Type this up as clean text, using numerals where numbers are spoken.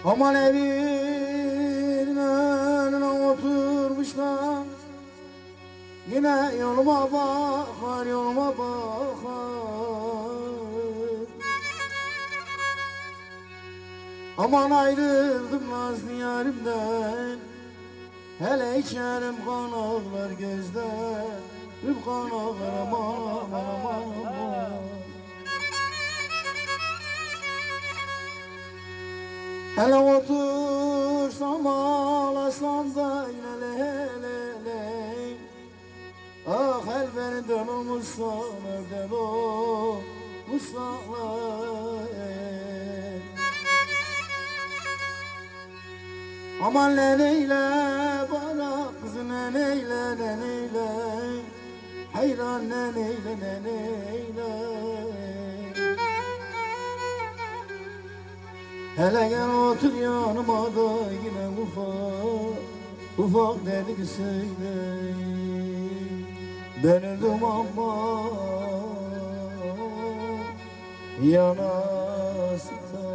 Aman evin önüne oturmuşlar, yine yoluma bakar, yoluma bakar. Aman ayrıldım nazlı yarimden, hele içerim kan ağlar gözden. Bir kan ağlar aman aman aman aman. Hele otursam ağlasam da yine le. Ah elberinden olmuşsan nereden olmuşsan. Aman neyle bana kızı neyle hayran neyle. Hele gel otur yanıma da yine ufak dedik söyle. Ben öldüm ama yanasın.